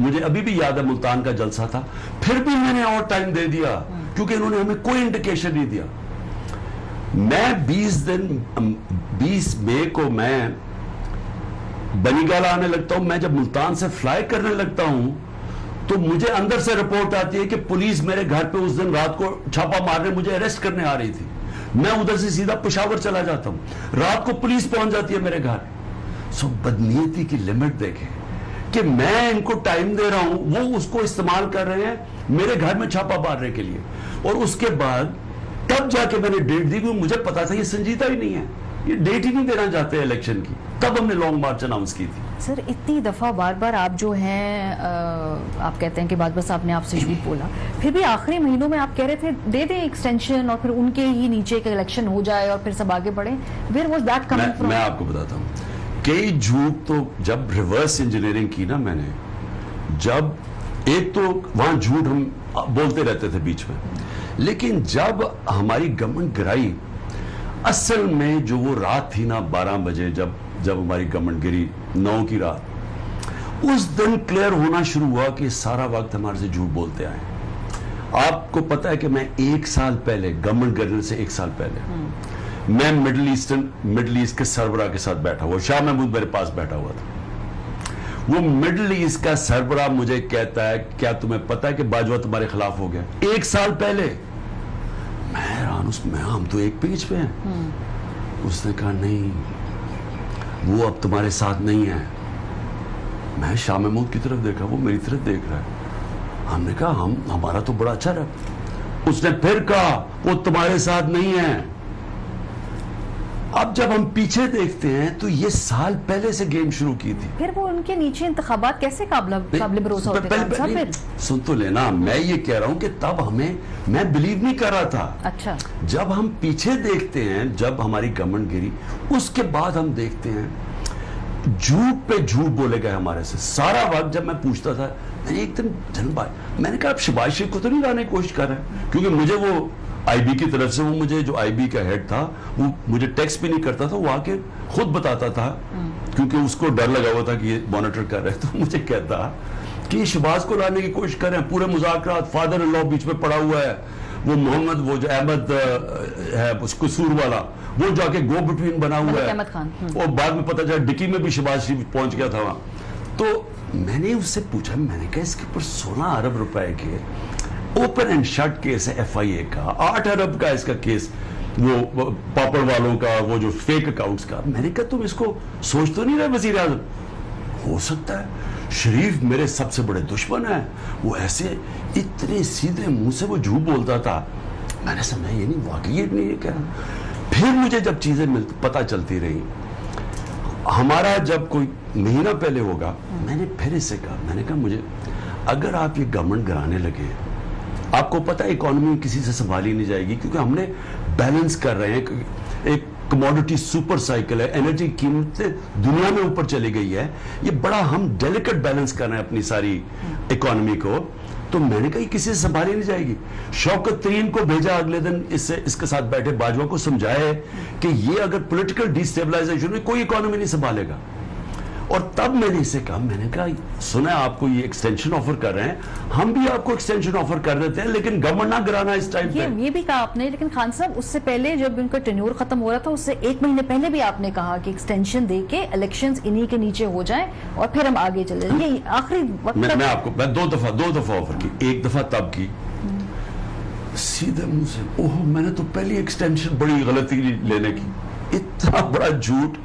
Speaker 2: مجھے ابھی بھی یاد ہے ملتان کا جلسہ تھا, پھر بھی میں نے اور ٹائم دے دیا کیونکہ انہوں نے ہمیں کوئی انڈیکیشن نہیں دیا. میں 20 مئی کو میں بنی گالا آنے لگتا ہوں. میں جب ملتان سے فلائی کرنے لگتا ہوں تو مجھے اندر سے رپورٹ آتی ہے کہ پولیس میرے گھر پہ اس دن رات کو چھاپا مارنے مجھے اریسٹ کرنے آ رہی تھی. میں ادھر سے سیدھا پشاور چلا جاتا ہوں, رات کو پولیس پہنچ جاتی ہے میرے گھر. سو بدنیتی کی لمٹ دیکھیں کہ میں ان کو ٹائم دے رہا ہوں, وہ اس کو استعمال کر رہے ہیں میرے گھر میں چھاپا مارنے کے لیے. اور اس کے بعد تب جا کے میں نے ڈیٹ دی کیونکہ مجھے پتا تھا یہ سنجیدہ ہی نہیں ہے, یہ ڈیٹ ہی نہیں دینا چاہتے الیکشن کی. تب ہم نے لانگ مارچ اناؤنس کی تھی.
Speaker 1: سر اتنی دفعہ بار بار آپ جو ہیں آپ کہتے ہیں کہ بات بس آپ نے آپ سے جھوٹ بولا, پھر بھی آخری مہینوں میں آپ کہہ رہے تھے دے دیں ایکسٹینشن اور پھر ان کے ہی نیچے ایک الیکشن ہو جائے اور پھر سب آگے بڑھیں. Where was that coming from?
Speaker 2: میں آپ کو بتاتا ہوں, کئی جھوٹ تو جب ریورس انجینئرنگ کی نا میں نے, جب ایک تو وہاں جھوٹ ہم بولتے رہتے تھے بیچ میں, لیکن جب ہماری گورنمنٹ گرائی, اصل میں جو وہ رات تھی نا 12 بجے جب ہماری گورنمنٹ گری 9 کی رات, اس دن کلیئر ہونا شروع ہوا کہ سارا وقت ہمارے سے جھوٹ بولتے آئے. آپ کو پتا ہے کہ میں 1 سال پہلے گورنمنٹ گرنے سے 1 سال پہلے میں مڈل ایسٹ کے سربراہ کے ساتھ بیٹھا ہوا, شاہ محمود میرے پاس بیٹھا ہوا تھا. وہ مڈل ایسٹ کا سربراہ مجھے کہتا ہے کیا تمہیں پتا ہے کہ باجوہ تمہارے خلاف ہو گیا 1 سال پہلے. میں حیران, ہم تو ایک پیج پہ ہیں. اس نے کہا نہیں, وہ اب تمہارے ساتھ نہیں ہے. میں شاہ محمود کی طرف دیکھا, وہ میری طرف دیکھ رہا ہے. ہم نے کہا ہمارا تو بڑا اچھا رہا. اس نے پھر کہا وہ تمہارے ساتھ نہیں ہے. اب جب ہم پیچھے دیکھتے ہیں تو یہ سال پہلے سے گیم شروع کی تھی.
Speaker 1: پھر وہ ان کے نیچے انتخابات کیسے قابل بھروسہ ہوتے تھے؟
Speaker 2: سن تو لینا, میں یہ کہہ رہا ہوں کہ تب میں بلیو نہیں کر رہا تھا.
Speaker 1: اچھا,
Speaker 2: جب ہم پیچھے دیکھتے ہیں, جب ہماری گورنمنٹ گری, اس کے بعد ہم دیکھتے ہیں جھوٹ پہ جھوٹ بولے گئے ہمارے سے سارا وقت. جب میں پوچھتا تھا, میں نے ایک دن جناب بھائی میں نے کہا آپ شہباز شریف کو تو نہیں لانے کی کوشش کر رہے ہیں, کیونکہ مجھے وہ آئی بی کی طرف سے, وہ مجھے جو آئی بی کا ہیڈ تھا وہ مجھے ٹیکسٹ بھی نہیں کرتا تھا, وہ آ کے خود بتاتا تھا کیونکہ اس کو ڈر لگا ہوا تھا کہ یہ مانیٹر کر رہے. تو مجھے کہتا کہ یہ شہباز کو لانے کی کوشش کر رہے ہیں, پورے مذاکرات, فادر ان لا بیچ میں پڑا ہوا ہے, وہ محمد وہ جو احمد ہے قصور والا, وہ جا کے گو بٹوین بنا ہوا ہے, اور بعد میں پتا چلا ڈکی میں بھی شہباز شریف پہنچ گیا تھا وہاں. تو میں نے اس سے پوچھا, میں نے کہا اس کے اوپر 16 ارب روپے کے اوپن اینڈ شٹ کیس ہے ایف آئی اے کا, 8 ارب کا اس کا کیس, وہ پاپڑ والوں کا, وہ جو فیک اکاؤنٹس کا. میں نے کہا تم اس کو سوچ تو نہیں رہے وزیر اعظم؟ ہو سکتا ہے شریف میرے سب سے بڑے دشمن ہیں, وہ ایسے اتنے سیدھے منہ سے وہ جھوٹ بولتا تھا. میں نے سمجھا یہ نہیں, واقعی یہ نہیں کہہ رہا. پھر مجھے جب چیزیں پتہ چلتی رہی, ہمارا جب کوئی مہینہ پہلے ہوگا, میں نے پھر اس سے کہا, میں نے کہا مجھے اگر آپ یہ گورنمنٹ گرانے لگے, آپ کو پتہ ہے اکانومی کسی سے سنبھالی نہیں جائے گی, کیونکہ ہم نے بیلنس کر رہے ہیں, ایک کموڈٹی سپر سائیکل ہے, انرجی قیمتیں دنیا میں اوپر چلی گئی ہے, یہ بڑا ہم ڈیلیکٹ بیلنس کر رہے ہیں اپنی ساری اکانومی کو. تو میں نے کہا یہ کسی سے سنبھالی نہیں جائے گی. شوکت ترین کو بھیجا اگلے دن, اس کے ساتھ بیٹھے باجوہ کو سمجھائے کہ یہ اگر پولیٹیکل ڈی اسٹیبلائزیشن میں کوئی اکانومی نہیں سنبھالے گا. اور تب میں نے اسے کہا, میں نے کہا سنا آپ کو یہ ایکسٹینشن آفر کر رہے ہیں, ہم بھی آپ کو ایکسٹینشن آفر کر دیتے ہیں, لیکن گورنمنٹ نہ گرانا اس ٹائم پہ.
Speaker 1: یہ بھی کہا آپ نے, لیکن خان صاحب اس سے پہلے جب ان کا ٹینیور ختم ہو رہا تھا, اس سے 1 مہینے پہلے بھی آپ نے کہا کہ ایکسٹینشن دے کے الیکشنز انہی کے نیچے ہو جائیں اور پھر ہم آگے چلے جائیں. یہ آخری وقت
Speaker 2: میں آپ کو 2 دفعہ آفر کی. ایک دفعہ تب کی سیدھے منہ سے, اوہ میں نے تو پہلی ایکسٹینشن بڑی غلطی لینے کی, اتنا بڑا جھوٹ,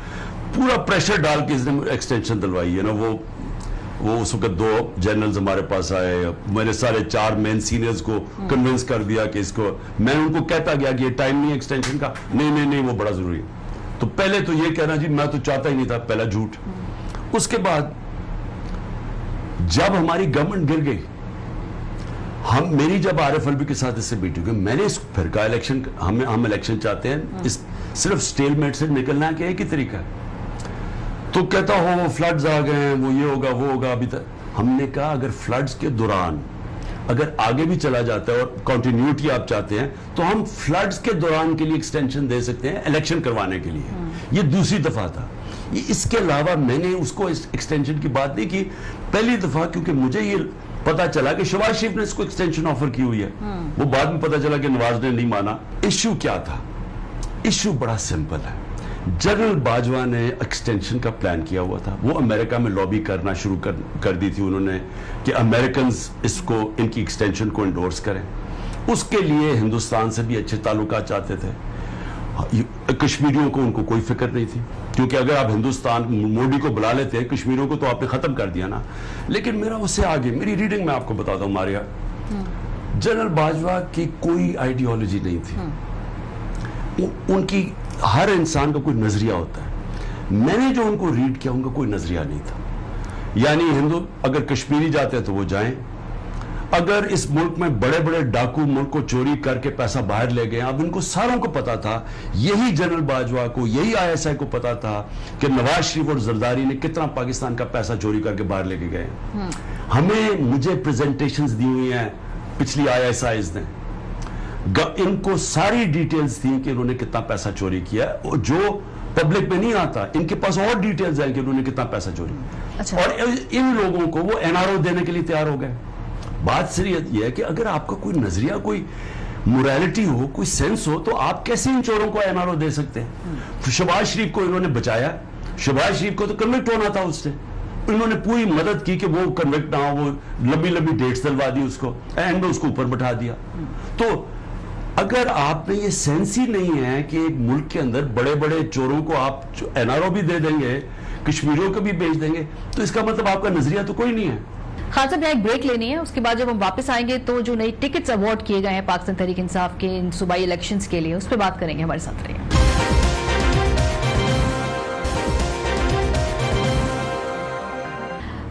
Speaker 2: پورا پریشر ڈال کے اس نے ایکسٹینشن دلوائی ہے نا. وہ اس وقت 2 جنرلز ہمارے پاس آئے, میرے سارے 4 مین سینئرز کو کنونس کر دیا کہ اس کو, میں ان کو کہتا گیا کہ یہ ٹائم نہیں ایکسٹینشن کا, نہیں وہ بڑا ضروری ہے. تو پہلے تو یہ کہنا جی میں تو چاہتا ہی نہیں تھا, پہلا جھوٹ. اس کے بعد جب ہماری گورنمنٹ گر گئی, میری جب عارف الوی کے ساتھ اس سے میٹنگ ہوئی, میں نے اس پھر کہا الیکشن ہم الیکشن چاہتے ہیں, صرف سٹیل میٹ سے نکلنا کہ ایک ہی طریقہ ہے. تو کہتا ہو وہ فلڈز آ گئے ہیں, وہ یہ ہوگا وہ ہوگا. ابھی تک ہم نے کہا اگر فلڈز کے دوران اگر آگے بھی چلا جاتا ہے اور کنٹینیوٹی آپ چاہتے ہیں تو ہم فلڈز کے دوران کے لیے ایکسٹینشن دے سکتے ہیں الیکشن کروانے کے لیے. یہ دوسری دفعہ تھا. اس کے علاوہ میں نے اس کو ایکسٹینشن کی بات نہیں کی. پہلی دفعہ کیونکہ مجھے یہ پتا چلا کہ شہباز شریف نے اس کو ایکسٹینشن آفر کی ہوئی ہے, وہ بعد میں پتا چلا کہ نواز نے نہیں مانا. ایشو کیا تھا؟ ایشو بڑا سمپل ہے. جنرل باجوہ نے ایکسٹینشن کا پلان کیا ہوا تھا. وہ امریکہ میں لابی کرنا شروع کر دی تھی انہوں نے کہ امریکنز اس کو ان کی ایکسٹینشن کو انڈورس کریں. اس کے لیے ہندوستان سے بھی اچھے تعلقات چاہتے تھے. کشمیریوں کو ان کو کوئی فکر نہیں تھی, کیونکہ اگر آپ ہندوستان مودی کو بلا لیتے ہیں کشمیریوں کو تو آپ نے ختم کر دیا نا. لیکن میرا اس سے آگے میری ریڈنگ میں آپ کو بتاتا ہوں ماریا, جنرل باجوہ کی کوئی آئیڈیالوجی نہیں تھی. ان کی ہر انسان کا کوئی نظریہ ہوتا ہے. میں نے جو ان کو ریڈ کیا ان کا کوئی نظریہ نہیں تھا. یعنی ہندو اگر کشمیری جاتے ہیں تو وہ جائیں, اگر اس ملک میں بڑے بڑے ڈاکو ملک کو چوری کر کے پیسہ باہر لے گئے. اب ان کو ساروں کو پتا تھا, یہی جنرل باجوہ کو یہی آئی ایس آئی کو پتا تھا کہ نواز شریف اور زرداری نے کتنا پاکستان کا پیسہ چوری کر کے باہر لے کے گئے. مجھے پریزنٹیشنز دی ہوئی ہیں پچھلی آئی ایس آئیز نے, ان کو ساری ڈیٹیلز تھیں کہ انہوں نے کتنا پیسہ چوری کیا, جو پبلک میں نہیں آتا. ان کے پاس اور ڈیٹیلز ہیں کہ انہوں نے کتنا پیسہ چوری کیا. اور ان لوگوں کو وہ این آر او دینے کے لیے تیار ہو گئے. بات صرف یہ ہے کہ اگر آپ کا کوئی نظریہ, کوئی موریلٹی ہو, کوئی سینس ہو, تو آپ کیسے ان چوروں کو این آر او دے سکتے ہیں؟ شہباز شریف کو انہوں نے بچایا. شہباز شریف کو تو کنوکٹ ہونا تھا اس سے. انہوں نے پوری مدد کی کہ وہ کنوکٹ نہ ہو, وہ لمبی لمبی ڈیٹس دلوا دی اس کو, اینڈ میں اس کو اوپر بٹھا دیا. تو اگر آپ میں یہ سینس ہی نہیں ہے کہ ایک ملک کے اندر بڑے بڑے چوروں کو آپ این آر او بھی دے دیں گے, کشمیریوں کو بھی بیچ دیں گے, تو اس کا مطلب آپ کا نظریہ تو کوئی نہیں ہے.
Speaker 1: خان صاحب, یہاں ایک بریک لینی ہے, اس کے بعد جب ہم واپس آئیں گے تو جو نئی ٹکٹس اوارڈ کیے گئے ہیں پاکستان تحریک انصاف کے ان صوبائی الیکشنز کے لیے, اس پہ بات کریں گے. ہمارے ساتھ رہیے.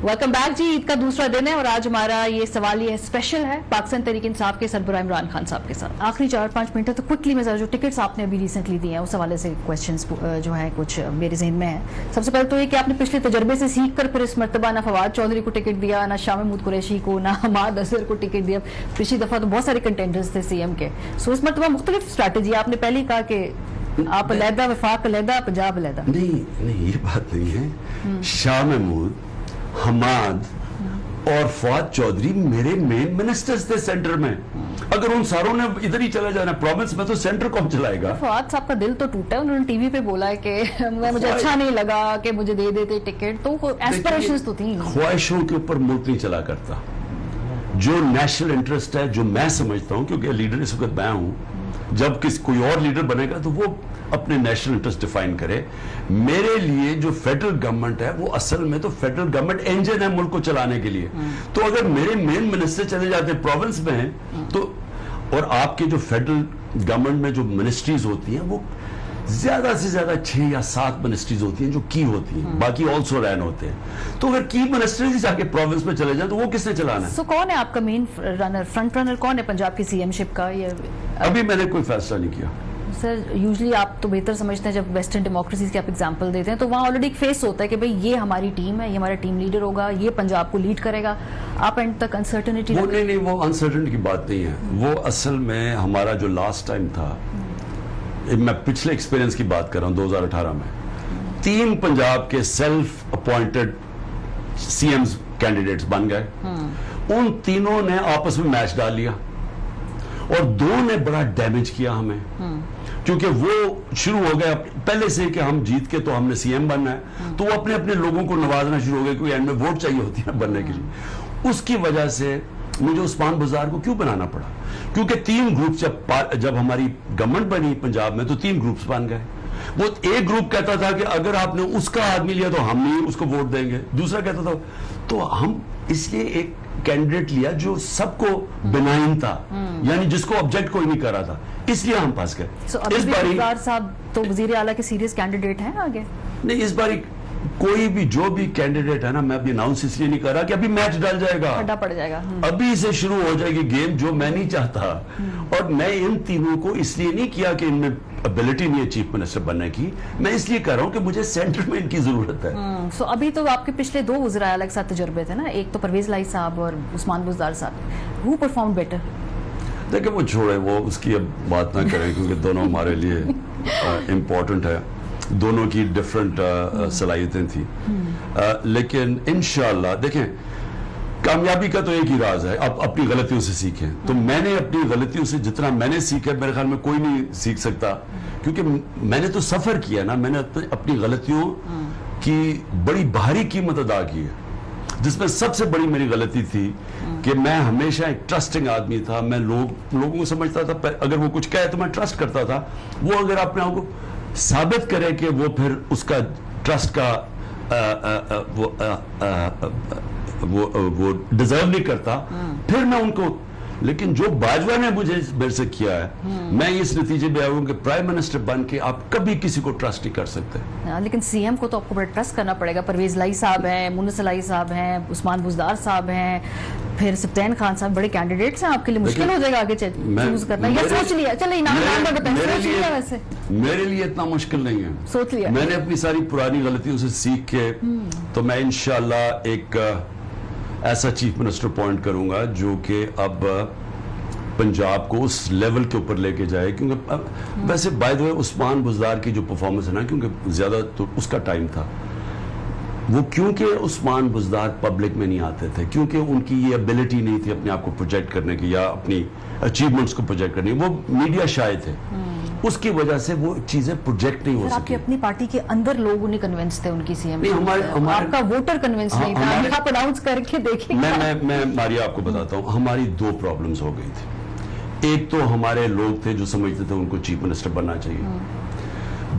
Speaker 1: ویلکم بیک جی. عید کا دوسرا دن ہے اور آج ہمارا یہ سوال یہ اسپیشل ہے پاکستان تحریک انصاف کے سربراہ عمران خان صاحب کے ساتھ. آخری 4-5 منٹ ہے تو کوئکلی میں ذرا جو ٹکٹس آپ نے ابھی ریسنٹلی دیے ہیں اس حوالے سے کویسچنس جو ہیں کچھ میرے ذہن میں ہیں. سب سے پہلے تو یہ کہ آپ نے پچھلے تجربے سے سیکھ کر پھر اس مرتبہ نہ فواد چودھری کو ٹکٹ دیا, نہ شاہ محمود قریشی کو, نہ حماد اظہر کو ٹکٹ دیا. پچھلی دفعہ تو بہت سارے کنٹینڈرز تھے سی ایم کے. سو اس مرتبہ مختلف اسٹریٹجی. آپ نے پہلے ہی کہا کہ آپ علیحدہ, وفاق علیحدہ, پنجاب علیحدہ.
Speaker 2: نہیں یہ بات نہیں ہے. شاہ محمود, حماد اور فواد چودھری میرے مین منسٹرز تھے سینٹر میں. اگر ان ساروں نے ادھر ہی چلا جانا پروونس میں تو سینٹر کون چلائے گا؟
Speaker 1: فواد صاحب کا دل تو ٹوٹا ہے. انہوں نے ٹی وی پہ بولا ہے کہ مجھے اچھا نہیں لگا کہ مجھے دے دیتے ٹکٹ. تو ایسپریشنز تو تھیں.
Speaker 2: خواہشوں کے اوپر ملک نہیں چلا کرتا. جو نیشنل انٹرسٹ ہے, جو میں سمجھتا ہوں, کیونکہ لیڈر اس وقت میں ہوں, جب کوئی اور لیڈر بنے گا تو وہ اپنے نیشنل انٹرسٹ ڈیفائن کرے. میرے لیے جو فیڈرل گورنمنٹ ہے وہ اصل میں تو فیڈرل گورنمنٹ انجن ہے ملک کو چلانے کے لیے. تو اگر میرے مین منسٹر چلے جاتے ہیں پروونس میں ہیں تو, اور آپ کے جو فیڈرل گورنمنٹ میں جو منسٹریز ہوتی ہیں وہ زیادہ سے زیادہ 6 یا 7 منسٹریز ہوتی ہیں جو کی ہوتی ہیں, باقی آلسو رین ہوتے ہیں. تو اگر کی منسٹریز جا کے پروونس میں چلے جائیں تو وہ کس نے چلانا ہے؟
Speaker 1: سو کون ہے آپ کا مین رنر, فرنٹ رنر کون ہے پنجاب کی سی ایم شپ کا؟
Speaker 2: ابھی میں نے کوئی فیصلہ نہیں کیا.
Speaker 1: سر یوزلی آپ تو بہتر سمجھتے ہیں جب ویسٹرن ڈیموکریسیز کی آپ ایگزامپل دیتے ہیں تو وہاں آلریڈی ایک فیس ہوتا ہے کہ بھئی یہ ہماری ٹیم ہے, یہ ہمارا ٹیم لیڈر ہوگا, یہ پنجاب کو لیڈ کرے گا. آپ اینڈ تک انسرٹنٹی
Speaker 2: نہیں, وہ انسرٹنٹی کی بات نہیں ہے. وہ اصل میں ہمارا جو لاسٹ ٹائم تھا, میں پچھلے ایکسپیرینس کی بات کر رہا ہوں, 2018 میں 3 پنجاب کے سیلف اپوائنٹڈ سی ایمز کینڈیڈیٹس بن گئے. ان تینوں نے آپس میں میچ ڈال لیا اور 2 نے بڑا ڈیمیج کیا ہمیں, کیونکہ وہ شروع ہو گئے پہلے سے کہ ہم جیت کے تو ہم نے سی ایم بننا ہے, تو وہ اپنے اپنے لوگوں کو نوازنا شروع ہو گئے کیونکہ اینڈ میں ووٹ چاہیے ہوتی ہے بننے کے لیے. اس کی وجہ سے مجھے عثمان بزار کو کیوں بنانا پڑا, کیونکہ 3 گروپس جب ہماری گورنمنٹ بنی پنجاب میں تو 3 گروپس بن گئے. وہ ایک گروپ کہتا تھا کہ اگر آپ نے اس کا آدمی لیا تو ہم نہیں اس کو ووٹ دیں گے, دوسرا کہتا تھا, تو ہم اس لیے ایک کینڈیڈیٹ لیا جو سب کو بنائن تھا, یعنی جس کو آبجیکٹ کوئی نہیں کر رہا تھا, اس لیے ہم پاس گئے.
Speaker 1: اس باری صاحب تو وزیر اعلیٰ کے سیریس کینڈیڈیٹ ہیں آگے؟
Speaker 2: نہیں, اس باری कोई भी जो भी कैंडिडेट है ना, मैं अभी अनाउंस इसलिए नहीं कर रहा कि अभी मैच डल जाएगा,
Speaker 1: अड्डा पड़ जाएगा।
Speaker 2: अभी से शुरू हो जाएगी गेम, जो मैं नहीं चाहता। और मैं इन तीनों को इसलिए नहीं किया कि इनमें एबिलिटी नहीं है चीफ मिनिस्टर बनने की, मैं इसलिए कर रहा हूं कि मुझे सेंटर में इनकी जरूरत है।
Speaker 1: सो अभी तो आपके पिछले 2 वज़ीर आला के साथ तजुर्बे थे ना, एक तो परवेज लाई साहब और उस्मान बुज़दार साहब, हु परफॉर्म बेटर?
Speaker 2: देखिए वो छोड़े, वो उसकी अब बात ना करें क्योंकि दोनों हमारे लिए इम्पोर्टेंट है, दोनों की डिफरेंट सलाहियतें थी। लेकिन इंशाल्लाह देखें, कामयाबी का तो एक ही राज है, आप अपनी गलतियों से सीखें। तो मैंने अपनी गलतियों से जितना मैंने सीखा, मेरे ख्याल में कोई नहीं सीख सकता, क्योंकि मैंने तो सफर किया ना, मैंने अपनी गलतियों की बड़ी भारी कीमत अदा की है, जिसमें सबसे बड़ी मेरी गलती थी कि मैं हमेशा एक ट्रस्टिंग आदमी था। मैं लोगों को समझता था, अगर वो कुछ कहे तो मैं ट्रस्ट करता था। वो अगर अपने आप को साबित करे कि वो फिर उसका ट्रस्ट का वो डिजर्व नहीं करता, फिर मैं उनको, लेकिन जो बाजवा ने मेरे से किया है, मैं इस नतीजे पे आया हूं कि प्राइम मिनिस्टर बन के आप कभी किसी को ट्रस्ट नहीं कर सकते।
Speaker 1: लेकिन सीएम को तो आपको बड़ा ट्रस्ट करना पड़ेगा। परवेज लाई साहब हैं, मुन्नस लाई साहब हैं, उस्मान बुज़दार साहब हैं, फिर सब्तैन खान साहब, बड़े कैंडिडेट्स हैं, आपके लिए मुश्किल हो जाएगा आगे चूज करना। या सोच लिया, चलिए नाम बताएं, सोच लिया? वैसे
Speaker 2: मेरे लिए इतना मुश्किल नहीं है,
Speaker 1: सोच लिया
Speaker 2: मैंने अपनी सारी पुरानी गलतियों से सीख के, तो मैं इंशाल्लाह एक ऐसा चीफ मिनिस्टर अपॉइंट करूंगा जो कि अब पंजाब को उस लेवल के ऊपर लेके जाए। क्योंकि वैसे by the way Usman Buzdar की जो परफॉर्मेंस है ना, क्योंकि ज्यादा तो उसका टाइम था वो, क्योंकि उस्मान बुज़दार पब्लिक में नहीं आते थे, क्योंकि उनकी ये एबिलिटी नहीं थी अपने आप को प्रोजेक्ट करने की या अपनी अचीवमेंट्स को प्रोजेक्ट करने की, वो मीडिया शाय थे, उसकी वजह से वो चीजें प्रोजेक्ट नहीं हो सकी।
Speaker 1: आपकी अपनी पार्टी के अंदर लोग नहीं कन्विंस थे उनकी सीएम, आपका वोटर कन्विंस नहीं था, आप अनाउंस करके देखेंगे।
Speaker 2: मैं मारिया आपको बताता हूँ, हमारी 2 प्रॉब्लम्स हो गई थी। एक तो हमारे लोग थे जो समझते थे उनको चीफ मिनिस्टर बनना चाहिए,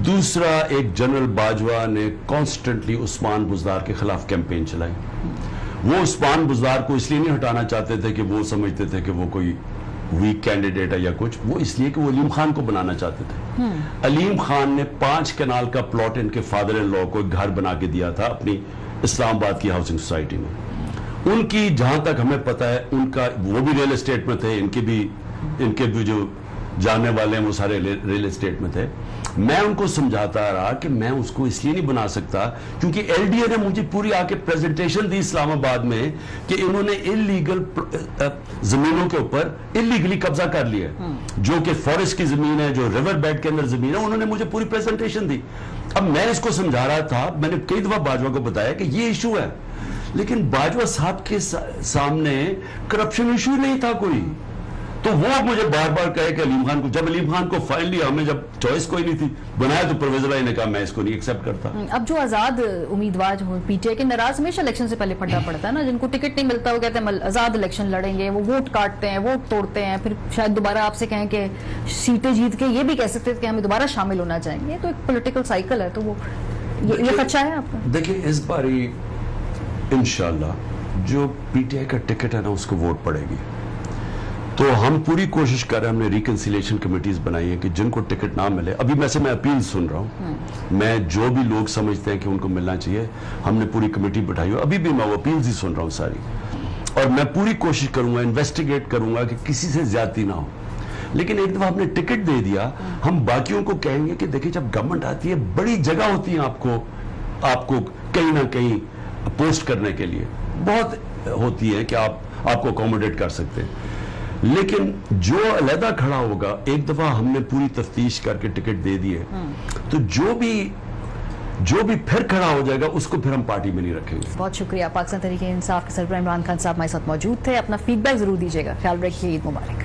Speaker 2: दूसरा एक जनरल बाजवा ने कॉन्स्टेंटली उस्मान बुज़दार के खिलाफ कैंपेन चलाई। वो उस्मान बुज़दार को इसलिए नहीं हटाना चाहते थे कि वो समझते थे कि वो कोई वीक कैंडिडेट है या कुछ, वो इसलिए कि वो अलीम खान को बनाना चाहते थे। अलीम खान ने 5 कनाल का प्लॉट इनके फादर इन लॉ को एक घर बना के दिया था अपनी इस्लामाबाद की हाउसिंग सोसाइटी में। उनकी जहां तक हमें पता है, उनका वो भी रियल एस्टेट में थे, इनके भी जो जानने वाले हैं वो सारे रियल एस्टेट में थे। मैं उनको समझाता रहा कि मैं उसको इसलिए नहीं बना सकता क्योंकि एलडीए ने मुझे पूरी आके प्रेजेंटेशन दी इस्लामाबाद में कि इन्होंने इलीगल जमीनों के ऊपर इलीगली कब्जा कर लिया, जो कि फॉरेस्ट की जमीन है, जो रिवर बेड के अंदर जमीन है, उन्होंने मुझे पूरी प्रेजेंटेशन दी। अब मैं इसको समझा रहा था, मैंने कई दफा बाजवा को बताया कि ये इशू है, लेकिन बाजवा साहब के सामने करप्शन इशू नहीं था कोई। तो वो मुझे बार बार कहे कि अलीम खान को, जब अलीम खान को फाइनली हमें जब चॉइस कोई नहीं थी बनाया, तो परवेज लाई ने कहा मैं इसको नहीं एक्सेप्ट करता।
Speaker 1: अब जो आजाद उम्मीदवार हो, पीटीआई के नाराज हमेशा इलेक्शन से पहले फटा पड़ता है ना, जिनको टिकट नहीं मिलता वो कहते हैं आजाद इलेक्शन लड़ेंगे, वो वोट काटते हैं, वोट तोड़ते हैं, फिर शायद दोबारा आपसे कहें कि सीटें जीत के ये भी कह सकते हैं कि हमें दोबारा शामिल होना चाहेंगे। तो एक पॉलिटिकल साइकिल है, तो वो ये खदशा है आपका?
Speaker 2: देखिए इस बार इंशाल्लाह जो पीटीआई का टिकट है ना उसको वोट पड़ेगी, तो हम पूरी कोशिश कर रहे हैं। हमने रिकंसिलिएशन कमेटीज बनाई है कि जिनको टिकट ना मिले, अभी वैसे मैं अपील सुन रहा हूँ, मैं जो भी लोग समझते हैं कि उनको मिलना चाहिए, हमने पूरी कमेटी बैठाई है, अभी भी मैं वो अपील्स ही सुन रहा हूँ सारी, और मैं पूरी कोशिश करूंगा, इन्वेस्टिगेट करूंगा कि किसी से ज्यादती ना हो। लेकिन एक दफा हमने टिकट दे दिया, हम बाकियों को कहेंगे कि देखिए जब गवर्नमेंट आती है बड़ी जगह होती है आपको कहीं ना कहीं पोस्ट करने के लिए, बहुत होती है कि आपको अकोमोडेट कर सकते हैं, लेकिन जो अलहदा खड़ा होगा, एक दफा हमने पूरी तफ्तीश करके टिकट दे दिए, तो जो भी फिर खड़ा हो जाएगा उसको फिर हम पार्टी में नहीं रखेंगे।
Speaker 1: बहुत शुक्रिया। पाकिस्तान तहरीक इंसाफ के सरबराह इमरान खान साहब हमारे साथ मौजूद थे। अपना फीडबैक जरूर दीजिएगा। ख्याल रखिए। ईद मुबारक।